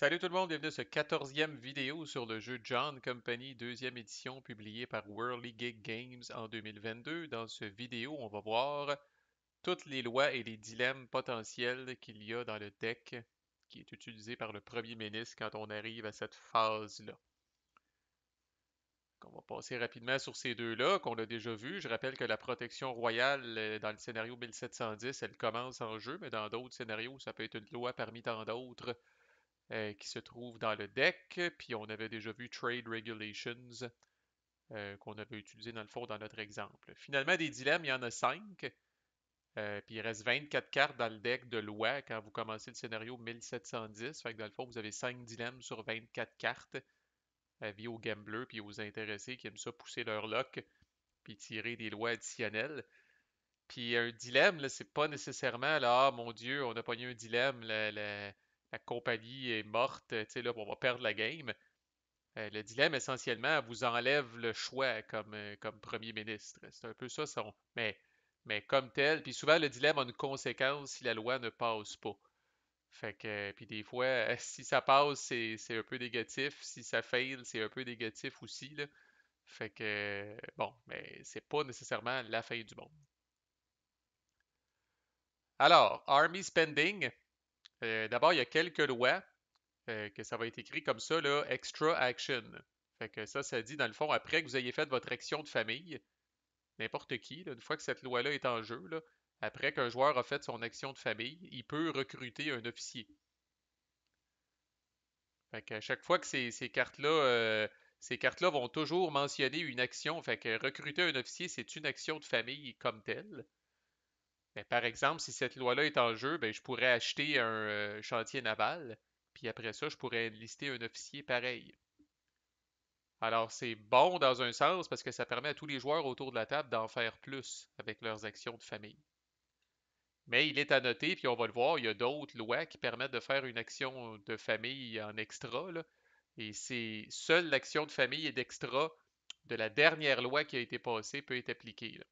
Salut tout le monde, bienvenue à ce 14e vidéo sur le jeu John Company, deuxième édition publiée par Whirly Gig Games en 2022. Dans ce vidéo, on va voir toutes les lois et les dilemmes potentiels qu'il y a dans le deck qui est utilisé par le premier ministre quand on arrive à cette phase-là. On va passer rapidement sur ces deux-là qu'on a déjà vus. Je rappelle que la protection royale, dans le scénario 1710, elle commence en jeu, mais dans d'autres scénarios, ça peut être une loi parmi tant d'autres qui se trouve dans le deck. Puis on avait déjà vu Trade Regulations qu'on avait utilisé dans le fond dans notre exemple. Finalement, des dilemmes, il y en a 5. Puis il reste 24 cartes dans le deck de loi quand vous commencez le scénario 1710. Fait que dans le fond, vous avez 5 dilemmes sur 24 cartes. Avis aux gamblers puis aux intéressés qui aiment ça pousser leur luck puis tirer des lois additionnelles. Puis un dilemme, là, c'est pas nécessairement là, ah mon Dieu, on a pogné un dilemme, la compagnie est morte, tu sais, là, on va perdre la game. Le dilemme, essentiellement, vous enlève le choix comme premier ministre. C'est un peu ça, mais comme tel. Puis souvent, le dilemme a une conséquence si la loi ne passe pas. Fait que, puis des fois, si ça passe, c'est un peu négatif. Si ça fail, c'est un peu négatif aussi, là. Fait que, bon, mais c'est pas nécessairement la fin du monde. Alors, Army Spending, d'abord, il y a quelques lois que ça va être écrit comme ça, là, Extra Action. Fait que ça dit, dans le fond, après que vous ayez fait votre action de famille, n'importe qui, là, une fois que cette loi-là est en jeu, là, après qu'un joueur a fait son action de famille, il peut recruter un officier. Fait qu'à chaque fois que ces cartes-là vont toujours mentionner une action. Fait que recruter un officier, c'est une action de famille comme telle. Mais par exemple, si cette loi-là est en jeu, ben, je pourrais acheter un chantier naval, puis après ça, je pourrais lister un officier pareil. Alors, c'est bon dans un sens parce que ça permet à tous les joueurs autour de la table d'en faire plus avec leurs actions de famille. Mais il est à noter, puis on va le voir, il y a d'autres lois qui permettent de faire une action de famille en extra, là. Et c'est seule l'action de famille et d'extra de la dernière loi qui a été passée peut être appliquée, là.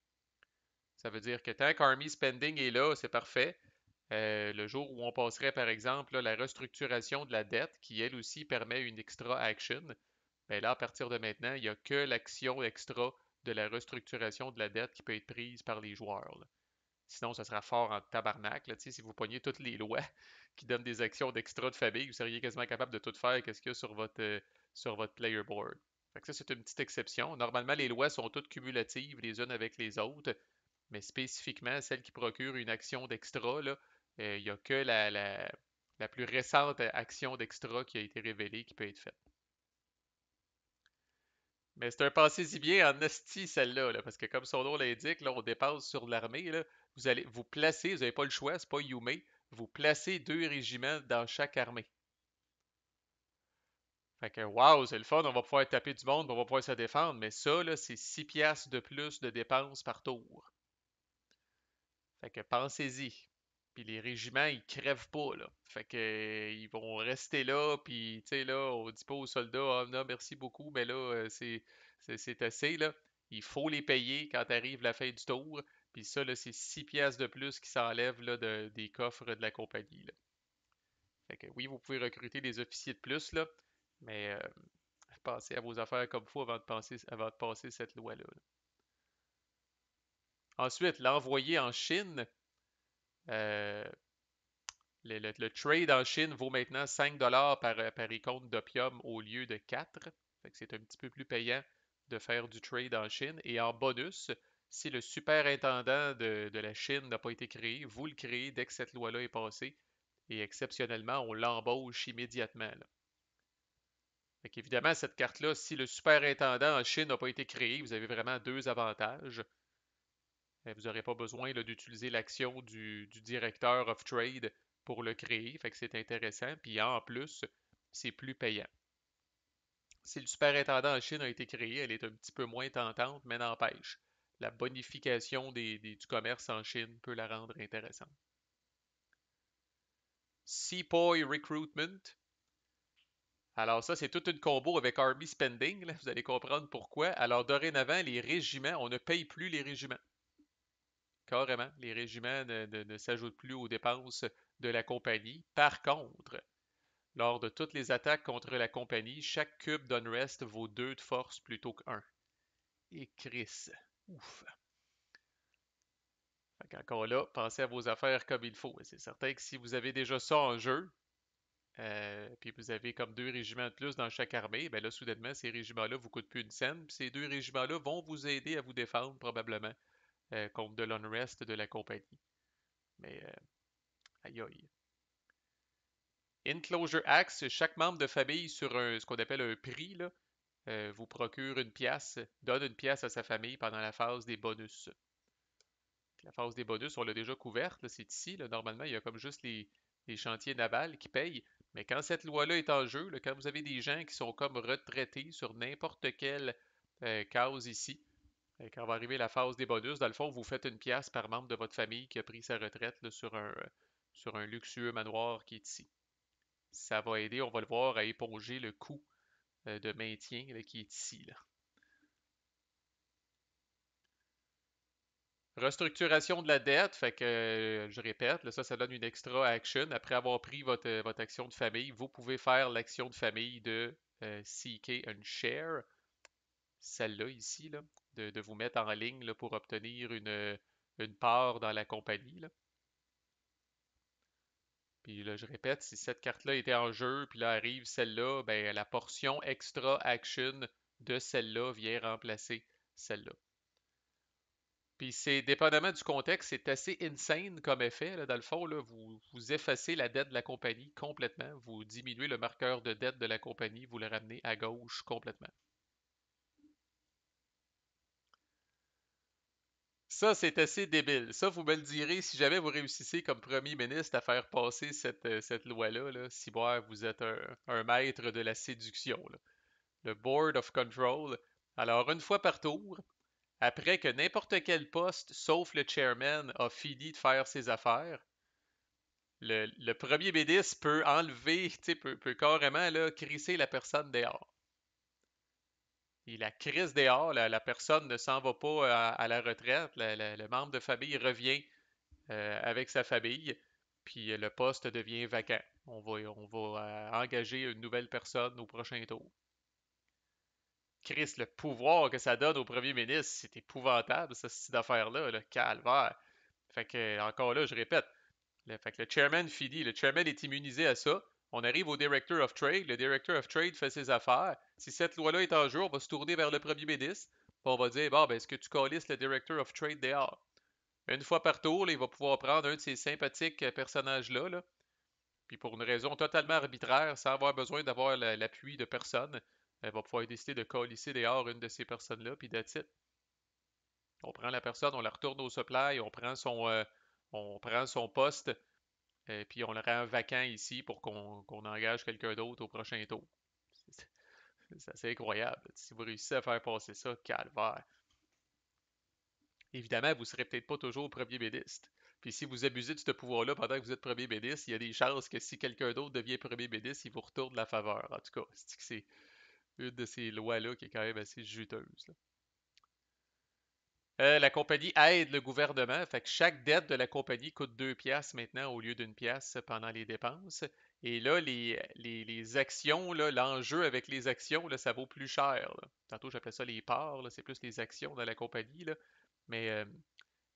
Ça veut dire que tant qu'Army Spending est là, c'est parfait. Le jour où on passerait, par exemple, là, la restructuration de la dette, qui elle aussi permet une extra action, ben là, à partir de maintenant, il n'y a que l'action extra de la restructuration de la dette qui peut être prise par les joueurs, là. Sinon, ça sera fort en tabarnak, là, si vous pognez toutes les lois qui donnent des actions d'extra de famille, vous seriez quasiment capable de tout faire qu'est-ce qu'il y a sur votre player board. Fait que ça, c'est une petite exception. Normalement, les lois sont toutes cumulatives les unes avec les autres, mais spécifiquement, celle qui procure une action d'extra, là, il n'y a que la plus récente action d'extra qui a été révélée qui peut être faite. Mais c'est un pensez-y bien en esti, celle-là, là, parce que comme son nom l'indique, là, on dépasse sur l'armée, là. Vous allez vous placer, vous n'avez pas le choix, c'est pas Yume, vous placez 2 régiments dans chaque armée. Fait que waouh, c'est le fun, on va pouvoir taper du monde, on va pouvoir se défendre, mais ça, là, c'est 6 piastres de plus de dépenses par tour. Fait que pensez-y. Puis les régiments, ils crèvent pas, là. Fait que ils vont rester là, puis tu sais, là, on dit pas aux soldats, ah non, merci beaucoup, mais là, c'est assez, là. Il faut les payer quand arrive la fin du tour. Puis ça, là, c'est 6 piastres de plus qui s'enlèvent là, des coffres de la compagnie, là. Fait que oui, vous pouvez recruter des officiers de plus, là, mais pensez à vos affaires comme il faut avant de passer cette loi-là, là. Ensuite, l'envoyer en Chine. euh, le trade en Chine vaut maintenant 5 par icône d'opium au lieu de 4. Fait que c'est un petit peu plus payant de faire du trade en Chine. Et en bonus, si le superintendant de la Chine n'a pas été créé, vous le créez dès que cette loi-là est passée. Et exceptionnellement, on l'embauche immédiatement, là. Fait qu'évidemment, cette carte-là, si le superintendant en Chine n'a pas été créé, vous avez vraiment deux avantages. Vous n'aurez pas besoin d'utiliser l'action du directeur of trade pour le créer. Fait que c'est intéressant. Puis en plus, c'est plus payant. Si le superintendant en Chine a été créé, elle est un petit peu moins tentante, mais n'empêche. La bonification du commerce en Chine peut la rendre intéressante. Sepoy Recruitment. Alors ça, c'est toute une combo avec Army Spending, là. Vous allez comprendre pourquoi. Alors dorénavant, les régiments, on ne paye plus les régiments. Carrément, les régiments ne s'ajoutent plus aux dépenses de la compagnie. Par contre, Lors de toutes les attaques contre la compagnie, chaque cube d'Unrest vaut 2 de force plutôt qu'un. Et Chris. Ouf. Encore là, pensez à vos affaires comme il faut. C'est certain que si vous avez déjà ça en jeu, puis vous avez comme 2 régiments de plus dans chaque armée, ben là, soudainement, ces régiments-là vous coûtent plus une scène, puis ces 2 régiments-là vont vous aider à vous défendre probablement contre de l'unrest de la compagnie. Mais aïe aïe. Enclosure Axe, chaque membre de famille sur ce qu'on appelle un prix, là, vous procure une pièce, donne une pièce à sa famille pendant la phase des bonus. La phase des bonus, on l'a déjà couverte, là, c'est ici. Là, normalement, il y a comme juste les chantiers navals qui payent. Mais quand cette loi-là est en jeu, là, quand vous avez des gens qui sont comme retraités sur n'importe quelle case ici, quand va arriver la phase des bonus, dans le fond, vous faites une pièce par membre de votre famille qui a pris sa retraite là, sur un luxueux manoir qui est ici. Ça va aider, on va le voir, à éponger le coût de maintien là, qui est ici. Là. Restructuration de la dette, fait que je répète, là, ça donne une extra action. Après avoir pris votre action de famille, vous pouvez faire l'action de famille de seeker une share, celle-là ici, là, de vous mettre en ligne là, pour obtenir une part dans la compagnie. Là. Puis là, je répète, si cette carte-là était en jeu, puis là arrive celle-là, ben la portion extra action de celle-là vient remplacer celle-là. Puis c'est, dépendamment du contexte, c'est assez insane comme effet. Là, dans le fond, là, vous effacez la dette de la compagnie complètement. Vous diminuez le marqueur de dette de la compagnie, vous le ramenez à gauche complètement. Ça, c'est assez débile. Ça, vous me le direz si jamais vous réussissez comme premier ministre à faire passer cette loi-là. Là, si vous êtes un maître de la séduction. Là. Le Board of Control. Alors, une fois par tour, après que n'importe quel poste, sauf le chairman, a fini de faire ses affaires, le premier ministre peut enlever, peut carrément là, crisser la personne dehors. Et la crise dehors, la personne ne s'en va pas à la retraite, le membre de famille revient avec sa famille, puis le poste devient vacant. On va engager une nouvelle personne au prochain tour. Chris, le pouvoir que ça donne au premier ministre, c'est épouvantable, ça, cette affaire-là, le calvaire. Fait que, encore là, je répète, fait que le chairman finit. Le chairman est immunisé à ça. On arrive au Director of Trade. Le Director of Trade fait ses affaires. Si cette loi-là est en jeu, on va se tourner vers le premier ministre. Puis on va dire, bon, ben, est-ce que tu calisses le Director of Trade dehors? Une fois par tour, là, il va pouvoir prendre un de ces sympathiques personnages-là, là, puis pour une raison totalement arbitraire, sans avoir besoin d'avoir l'appui de personne, il va pouvoir décider de calisser dehors une de ces personnes-là, puis that's it. On prend la personne, on la retourne au supply, on prend son poste, puis on le rend vacant ici pour qu'on engage quelqu'un d'autre au prochain tour. C'est assez incroyable. Si vous réussissez à faire passer ça, calvaire. Évidemment, vous ne serez peut-être pas toujours premier ministre. Puis si vous abusez de ce pouvoir-là pendant que vous êtes premier ministre, il y a des chances que si quelqu'un d'autre devient premier ministre, il vous retourne la faveur. En tout cas, c'est une de ces lois-là qui est quand même assez juteuse. Là. La compagnie aide le gouvernement, fait que chaque dette de la compagnie coûte 2 piastres maintenant au lieu d'une pièce pendant les dépenses. Et là, les actions, là, l'enjeu avec les actions, là, ça vaut plus cher. Là. Tantôt, j'appelais ça les parts, là, c'est plus les actions dans la compagnie. Là. Mais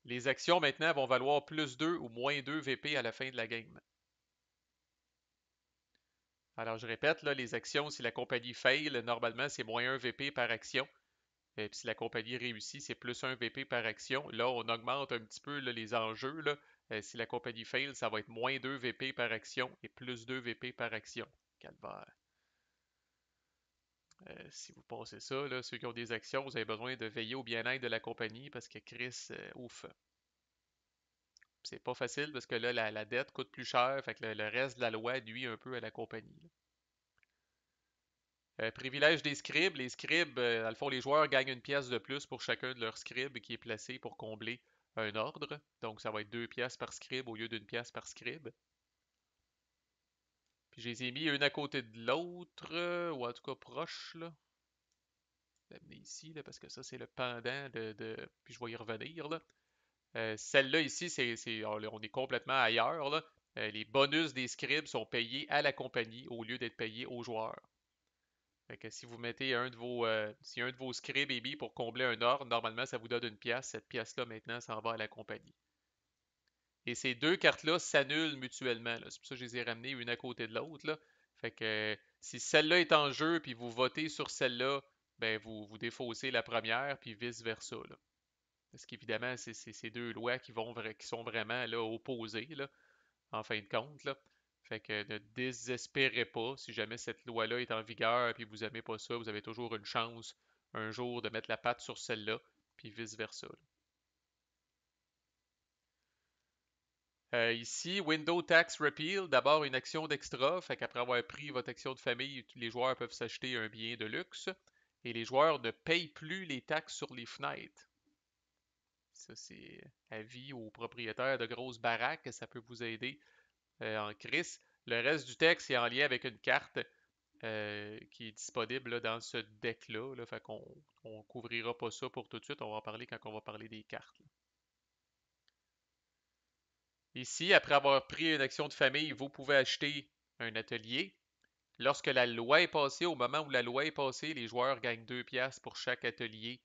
les actions maintenant vont valoir plus 2 ou moins 2 VP à la fin de la game. Alors, je répète, là, les actions, si la compagnie fail, normalement, c'est moins 1 VP par action. Puis si la compagnie réussit, c'est plus 1 VP par action. Là, on augmente un petit peu là, les enjeux. Là. Si la compagnie fail, ça va être moins 2 VP par action et plus 2 VP par action. Calvaire. Si vous passez ça, là, ceux qui ont des actions, vous avez besoin de veiller au bien-être de la compagnie parce que Chris, ouf. C'est pas facile parce que là, la dette coûte plus cher, fait que le reste de la loi nuit un peu à la compagnie. Privilège des scribes. Les scribes, dans le fond, les joueurs gagnent une pièce de plus pour chacun de leurs scribes qui est placé pour combler un ordre. Donc, ça va être 2 pièces par scribe au lieu d'une pièce par scribe. Puis, je les ai mis une à côté de l'autre, ou en tout cas proche, là. Je vais l'amener ici, là, parce que ça, c'est le pendant Puis, je vais y revenir, là. Celle-là ici, on est complètement ailleurs, là. Les bonus des scribes sont payés à la compagnie au lieu d'être payés aux joueurs. Fait que si vous mettez si un de vos scribes est mis pour combler un ordre, normalement ça vous donne une pièce. Cette pièce-là maintenant s'en va à la compagnie. Et ces deux cartes-là s'annulent mutuellement, là. C'est pour ça que je les ai ramenées une à côté de l'autre, là. Fait que si celle-là est en jeu puis vous votez sur celle-là, ben vous défaussez la première puis vice-versa, là. Parce qu'évidemment, c'est ces deux lois qui sont vraiment là, opposées, là, en fin de compte, là. Fait que ne désespérez pas si jamais cette loi-là est en vigueur puis vous n'aimez pas ça, vous avez toujours une chance un jour de mettre la patte sur celle-là, puis vice-versa, là. Ici, Window Tax Repeal, d'abord une action d'extra, fait qu'après avoir pris votre action de famille, les joueurs peuvent s'acheter un bien de luxe et les joueurs ne payent plus les taxes sur les fenêtres. Ça, c'est avis aux propriétaires de grosses baraques, ça peut vous aider en crise. Le reste du texte est en lien avec une carte qui est disponible là, dans ce deck-là. Là, fait qu'on on couvrira pas ça pour tout de suite, on va en parler quand on va parler des cartes, là. Ici, après avoir pris une action de famille, vous pouvez acheter un atelier. Lorsque la loi est passée, au moment où la loi est passée, les joueurs gagnent 2 piastres pour chaque atelier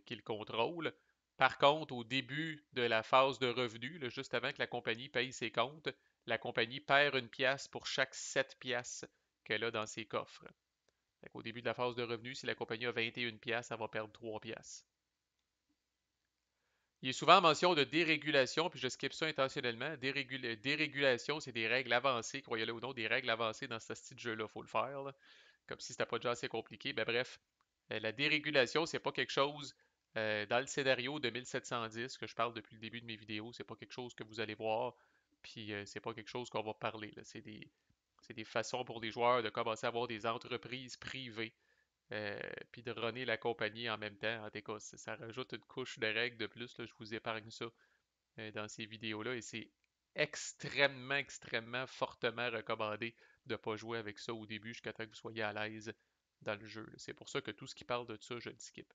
qu'ils contrôlent. Par contre, au début de la phase de revenu, là, juste avant que la compagnie paye ses comptes, la compagnie perd une pièce pour chaque 7 piastres qu'elle a dans ses coffres. Au début de la phase de revenu, si la compagnie a 21 piastres, elle va perdre 3 piastres. Il est souvent mention de dérégulation, puis je skip ça intentionnellement. Dérégulation, c'est des règles avancées, croyez-le ou non, des règles avancées dans ce style de jeu-là, faut le faire, là. Comme si c'était pas déjà assez compliqué. Ben bref, la dérégulation, c'est pas quelque chose dans le scénario de 1710 que je parle depuis le début de mes vidéos, c'est pas quelque chose que vous allez voir, puis c'est pas quelque chose qu'on va parler, là. C'est des façons pour les joueurs de commencer à avoir des entreprises privées puis de runner la compagnie en même temps. En tout cas, ça rajoute une couche de règles de plus, là, je vous épargne ça dans ces vidéos-là et c'est extrêmement fortement recommandé de ne pas jouer avec ça au début jusqu'à temps que vous soyez à l'aise dans le jeu. C'est pour ça que tout ce qui parle de ça, je le skip.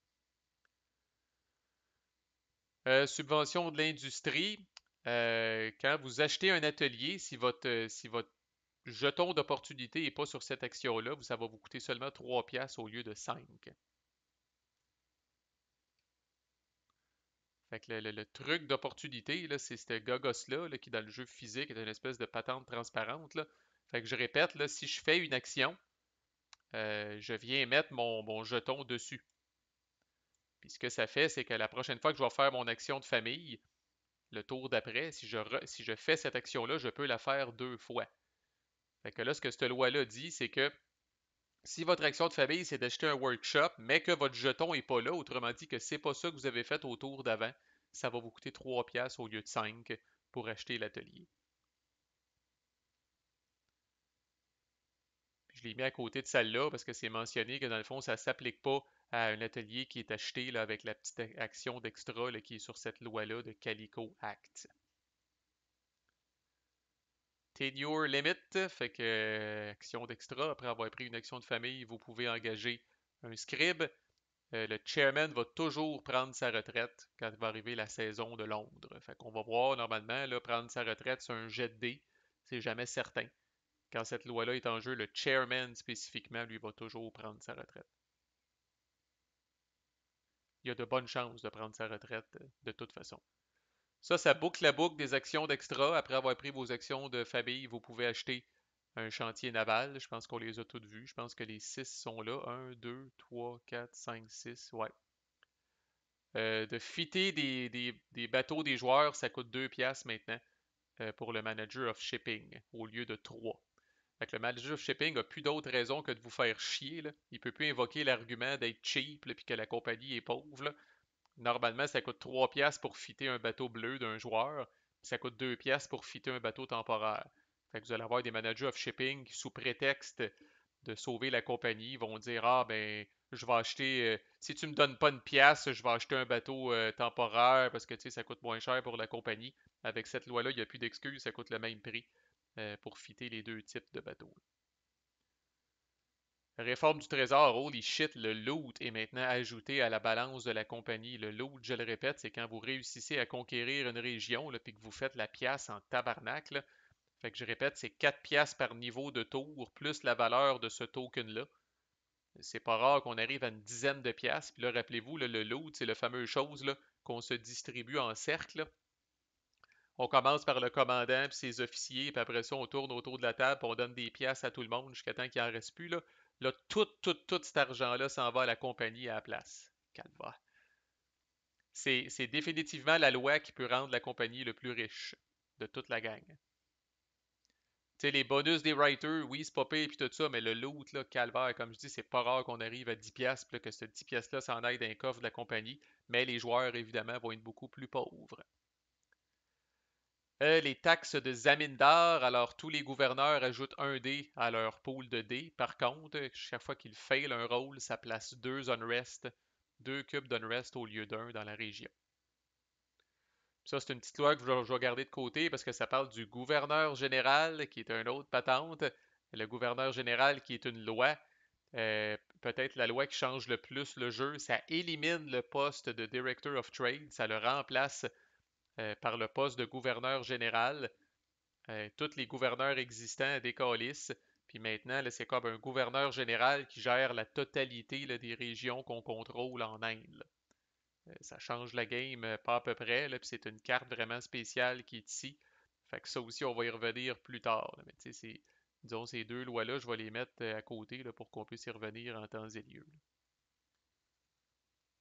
Subvention de l'industrie. Quand vous achetez un atelier, si votre jeton d'opportunité n'est pas sur cette action-là, ça va vous coûter seulement 3 piastres au lieu de 5. Fait que le truc d'opportunité, là, c'est ce gogos-là là, qui, dans le jeu physique, est une espèce de patente transparente, là. Fait que je répète, là, si je fais une action, je viens mettre mon jeton dessus. Puis ce que ça fait, c'est que la prochaine fois que je vais faire mon action de famille, le tour d'après, si je fais cette action-là, je peux la faire 2 fois. Fait que là, ce que cette loi-là dit, c'est que si votre action de famille, c'est d'acheter un workshop, mais que votre jeton n'est pas là, autrement dit que c'est pas ça que vous avez fait au tour d'avant, ça va vous coûter 3 piastres au lieu de 5 pour acheter l'atelier. Je l'ai mis à côté de celle-là parce que c'est mentionné que dans le fond, ça ne s'applique pas à un atelier qui est acheté là, avec la petite action d'extra qui est sur cette loi-là de Calico Act. Tenure limit, fait que action d'extra, après avoir pris une action de famille, vous pouvez engager un scribe. Le chairman va toujours prendre sa retraite quand va arriver la saison de Londres. Fait qu'on va voir normalement, là, prendre sa retraite, c'est un jet de dés. C'est jamais certain. Quand cette loi-là est en jeu, le chairman spécifiquement, lui, va toujours prendre sa retraite. Il y a de bonnes chances de prendre sa retraite de toute façon. Ça boucle la boucle des actions d'extra. Après avoir pris vos actions de famille, vous pouvez acheter un chantier naval. Je pense qu'on les a toutes vues. Je pense que les 6 sont là. Un, 2, 3, 4, 5, 6. Ouais. De fitter des bateaux des joueurs, ça coûte 2 piastres maintenant pour le manager of shipping au lieu de 3. Fait que le manager of shipping a plus d'autre raison que de vous faire chier, là. Il peut plus invoquer l'argument d'être cheap et que la compagnie est pauvre, là. Normalement, ça coûte 3 piastres pour fitter un bateau bleu d'un joueur, puis ça coûte 2 piastres pour fitter un bateau temporaire. Fait que vous allez avoir des managers of shipping qui, sous prétexte de sauver la compagnie, vont dire ah ben je vais acheter si tu me donnes pas une pièce, je vais acheter un bateau temporaire parce que tu sais ça coûte moins cher pour la compagnie. Avec cette loi-là, il n'y a plus d'excuses, ça coûte le même prix pour fitter les deux types de bateaux. Réforme du trésor, holy shit, le loot est maintenant ajouté à la balance de la compagnie. Le loot, je le répète, c'est quand vous réussissez à conquérir une région, puis que vous faites la pièce en tabarnak, là. Fait que je répète, c'est 4 piastres par niveau de tour, plus la valeur de ce token-là. C'est pas rare qu'on arrive à une dizaine de piastres. Puis là, rappelez-vous, là, le loot, c'est la fameuse chose là, qu'on se distribue en cercle, là. On commence par le commandant puis ses officiers, puis après ça, on tourne autour de la table, puis on donne des pièces à tout le monde jusqu'à temps qu'il en reste plus, là. Là, tout cet argent-là s'en va à la compagnie à la place. Calva. C'est définitivement la loi qui peut rendre la compagnie le plus riche de toute la gang. Tu sais, les bonus des writers, oui, c'est pas pire puis tout ça, mais le loot, là, calvaire, comme je dis, c'est pas rare qu'on arrive à 10 piastres, puis là, que ce 10 piastres-là s'en aille d'un coffre de la compagnie, mais les joueurs, évidemment, vont être beaucoup plus pauvres. Les taxes de Zamindar, alors tous les gouverneurs ajoutent un dé à leur pool de dés. Par contre, chaque fois qu'ils failent un rôle, ça place deux cubes d'unrest au lieu d'un dans la région. Ça, c'est une petite loi que je vais garder de côté parce que ça parle du gouverneur général, qui est une autre patente. Le gouverneur général, qui est une loi, peut-être la loi qui change le plus le jeu, ça élimine le poste de Director of Trade, ça le remplace par le poste de gouverneur général. Tous les gouverneurs existants décalissent. Puis maintenant, c'est comme un gouverneur général qui gère la totalité là, des régions qu'on contrôle en Inde. Ça change la game pas à peu près. Là, puis c'est une carte vraiment spéciale qui est ici. Fait que ça aussi, on va y revenir plus tard. Là. Mais tu sais, disons, ces deux lois-là, je vais les mettre à côté là, pour qu'on puisse y revenir en temps et lieu. Là.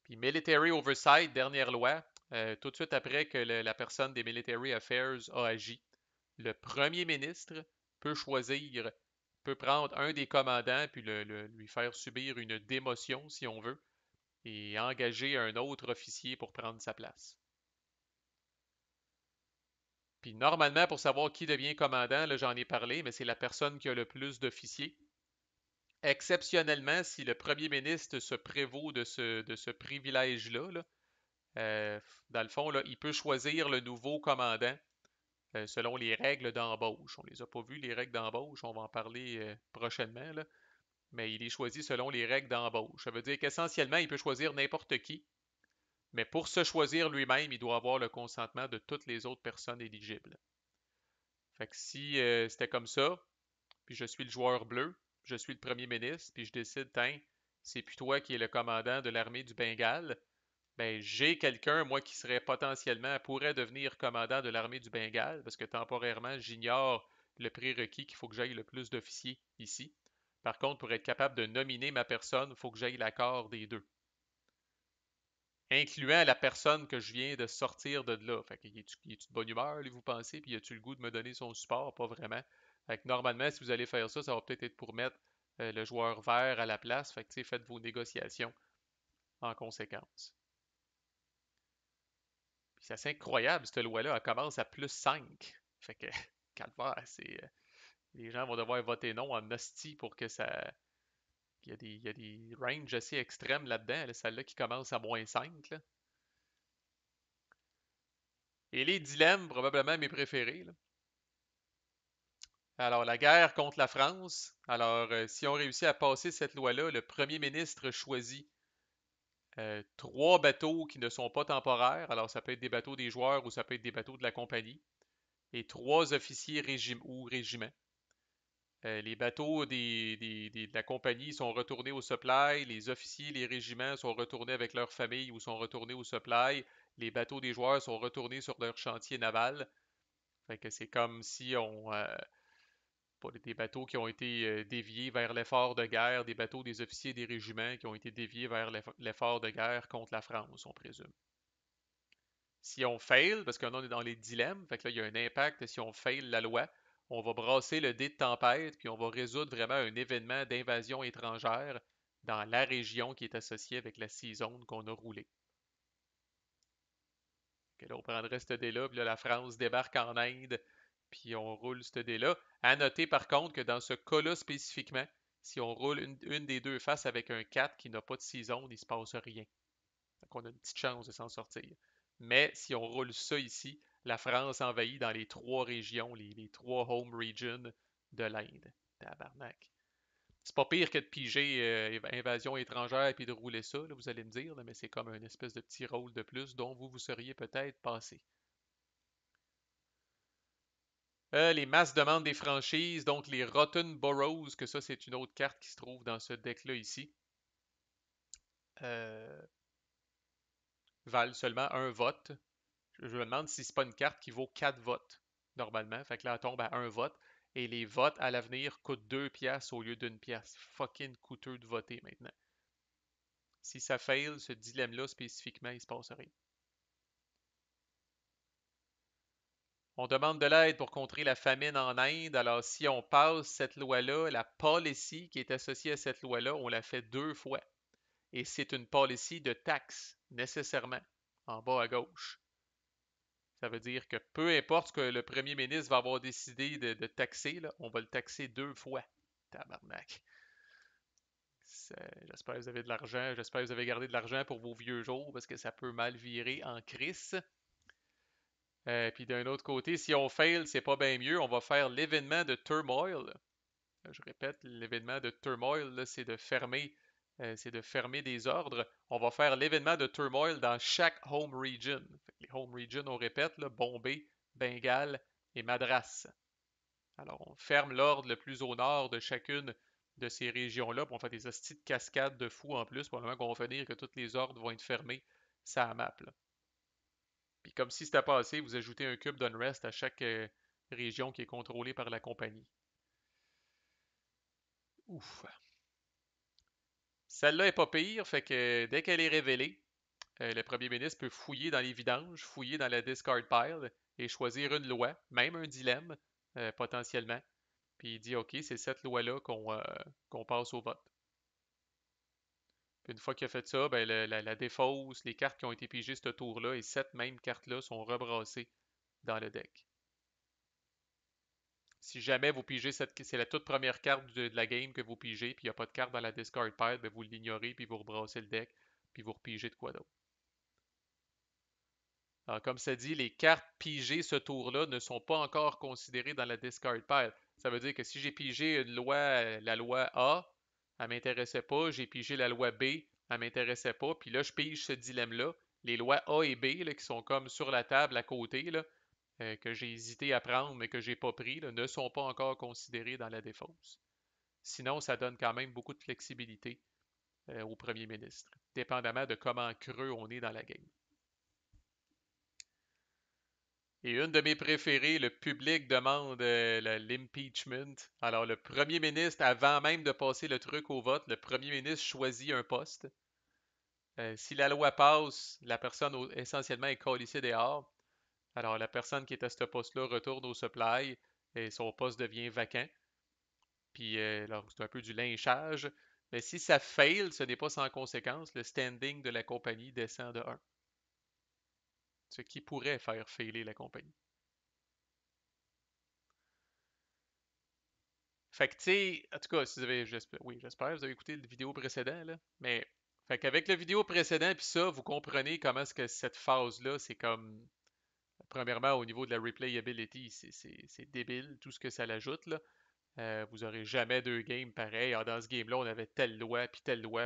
Puis Military Oversight, dernière loi, tout de suite après que la personne des Military Affairs a agi, le premier ministre peut choisir, peut prendre un des commandants puis lui faire subir une démotion si on veut et engager un autre officier pour prendre sa place. Puis normalement, pour savoir qui devient commandant, là j'en ai parlé, mais c'est la personne qui a le plus d'officiers. Exceptionnellement, si le premier ministre se prévaut de ce privilège-là, là, dans le fond, là, il peut choisir le nouveau commandant selon les règles d'embauche. On les a pas vues, les règles d'embauche, on va en parler prochainement, là, mais il est choisi selon les règles d'embauche. Ça veut dire qu'essentiellement, il peut choisir n'importe qui, mais pour se choisir lui-même, il doit avoir le consentement de toutes les autres personnes éligibles. Fait que si c'était comme ça, puis je suis le joueur bleu, je suis le premier ministre, puis je décide, tiens, c'est plus toi qui es le commandant de l'armée du Bengale, ben j'ai quelqu'un, moi, qui serait potentiellement, pourrait devenir commandant de l'armée du Bengale, parce que temporairement, j'ignore le prérequis qu'il faut que j'aille le plus d'officiers ici. Par contre, pour être capable de nominer ma personne, il faut que j'aille l'accord des deux, incluant la personne que je viens de sortir de là. Fait que, est-tu de bonne humeur, vous pensez, puis as-tu le goût de me donner son support? Pas vraiment. Fait que normalement, si vous allez faire ça, ça va peut-être être pour mettre le joueur vert à la place. Fait que, faites vos négociations en conséquence. Puis c'est assez incroyable, cette loi-là. Elle commence à plus 5. Fait que, calvaire, les gens vont devoir voter non en hostie pour que ça. Il y a des ranges assez extrêmes là-dedans. Là, celle-là qui commence à moins 5. Là. Et les dilemmes, probablement mes préférés. Là. Alors, la guerre contre la France. Alors, si on réussit à passer cette loi-là, le premier ministre choisit trois bateaux qui ne sont pas temporaires. Alors, ça peut être des bateaux des joueurs ou ça peut être des bateaux de la compagnie. Et trois officiers ou régiments. Les bateaux de la compagnie sont retournés au supply, les officiers, les régiments sont retournés avec leurs familles ou sont retournés au supply, les bateaux des joueurs sont retournés sur leur chantier naval. Fait que c'est comme si on, pas des bateaux qui ont été déviés vers l'effort de guerre, des bateaux des officiers des régiments qui ont été déviés vers l'effort de guerre contre la France, on présume. Si on fail, parce qu'on est dans les dilemmes, fait que là, il y a un impact si on fail la loi, on va brasser le dé de tempête, puis on va résoudre vraiment un événement d'invasion étrangère dans la région qui est associée avec la season qu'on a roulée. Là, on prendrait ce dé-là, puis là, la France débarque en Inde, puis on roule ce dé-là. À noter par contre que dans ce cas-là spécifiquement, si on roule une des deux faces avec un 4 qui n'a pas de season, il ne se passe rien. Donc on a une petite chance de s'en sortir. Mais si on roule ça ici, la France envahit dans les trois régions, les trois home regions de l'Inde. Tabarnak. C'est pas pire que de piger invasion étrangère puis de rouler ça, là, vous allez me dire, là, mais c'est comme un espèce de petit rôle de plus dont vous seriez peut-être passé. Les masses demandent des franchises, donc les Rotten Boroughs, que ça c'est une autre carte qui se trouve dans ce deck-là ici, euh, valent seulement un vote. Je me demande si c'est pas une carte qui vaut 4 votes, normalement. Fait que là, elle tombe à un vote. Et les votes à l'avenir coûtent 2 piastres au lieu d'une pièce. Fucking coûteux de voter maintenant. Si ça fail, ce dilemme-là spécifiquement, il se passe rien. On demande de l'aide pour contrer la famine en Inde. Alors, si on passe cette loi-là, la policy qui est associée à cette loi-là, on la fait 2 fois. Et c'est une policy de taxe, nécessairement, en bas à gauche. Ça veut dire que peu importe ce que le premier ministre va avoir décidé de taxer, là, on va le taxer 2 fois. Tabarnak. J'espère que vous avez de l'argent. J'espère que vous avez gardé de l'argent pour vos vieux jours parce que ça peut mal virer en crise. Puis d'un autre côté, si on fail, c'est pas bien mieux. On va faire l'événement de turmoil. Je répète, l'événement de turmoil, là, c'est de fermer des ordres. On va faire l'événement de turmoil dans chaque home region. Les home regions, on répète, là, Bombay, Bengale et Madras. Alors, on ferme l'ordre le plus au nord de chacune de ces régions-là, puis on fait des hosties de cascades de fous en plus, probablement qu'on va finir que tous les ordres vont être fermés, ça map, là. Puis comme si c'était pas assez, vous ajoutez un cube d'unrest à chaque région qui est contrôlée par la compagnie. Ouf. Celle-là est pas pire, fait que dès qu'elle est révélée, le premier ministre peut fouiller dans les vidanges, fouiller dans la discard pile et choisir une loi, même un dilemme, potentiellement. Puis il dit, OK, c'est cette loi-là qu'on passe au vote. Puis une fois qu'il a fait ça, ben, la défausse, les cartes qui ont été pigées ce tour-là, et cette même carte-là sont rebrassées dans le deck. Si jamais vous pigez c'est la toute première carte de la game que vous pigez, puis il n'y a pas de carte dans la discard pile, ben vous l'ignorez, puis vous rebrassez le deck, puis vous repigez de quoi d'autre. Alors, comme ça dit, les cartes pigées ce tour-là ne sont pas encore considérées dans la discard pile. Ça veut dire que si j'ai pigé une loi, la loi A, elle m'intéressait pas, j'ai pigé la loi B, elle m'intéressait pas, puis là, je pige ce dilemme-là. Les lois A et B, là, qui sont comme sur la table à côté, là, que j'ai hésité à prendre, mais que j'ai pas pris, là, ne sont pas encore considérées dans la défausse. Sinon, ça donne quand même beaucoup de flexibilité au premier ministre, dépendamment de comment creux on est dans la game. Et une de mes préférées, le public demande l'impeachment. Alors, le premier ministre, avant même de passer le truc au vote, le premier ministre choisit un poste. Si la loi passe, la personne essentiellement est collée dehors. Alors, la personne qui est à ce poste-là retourne au supply et son poste devient vacant. Puis, alors, c'est un peu du lynchage. Mais si ça fail, ce n'est pas sans conséquence. Le standing de la compagnie descend de 1. Ce qui pourrait faire failer la compagnie. Fait que, tu sais, en tout cas, si vous avez, oui, j'espère, vous avez écouté le vidéo précédent, là. Mais, fait qu'avec le vidéo précédent, puis ça, vous comprenez comment est-ce que cette phase-là, c'est comme, premièrement, au niveau de la replayability, c'est débile, tout ce que ça l'ajoute, là. Vous aurez jamais deux games pareils. Ah, dans ce game-là, on avait telle loi, puis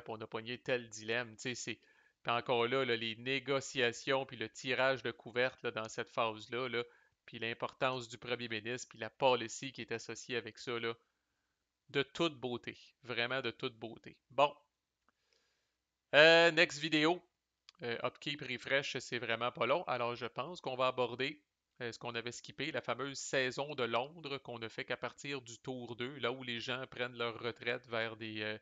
on a pogné tel dilemme. Tu sais, puis encore là, les négociations, puis le tirage de couvertes là, dans cette phase-là, là, puis l'importance du premier ministre, puis la policy qui est associée avec ça, là, de toute beauté. Vraiment de toute beauté. Bon. Next vidéo. Upkeep Refresh, c'est vraiment pas long. Alors, je pense qu'on va aborder ce qu'on avait skippé, la fameuse saison de Londres qu'on ne fait qu'à partir du tour 2, là où les gens prennent leur retraite vers des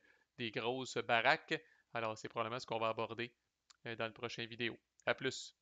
grosses baraques. Alors, c'est probablement ce qu'on va aborder dans le prochain vidéo. À plus!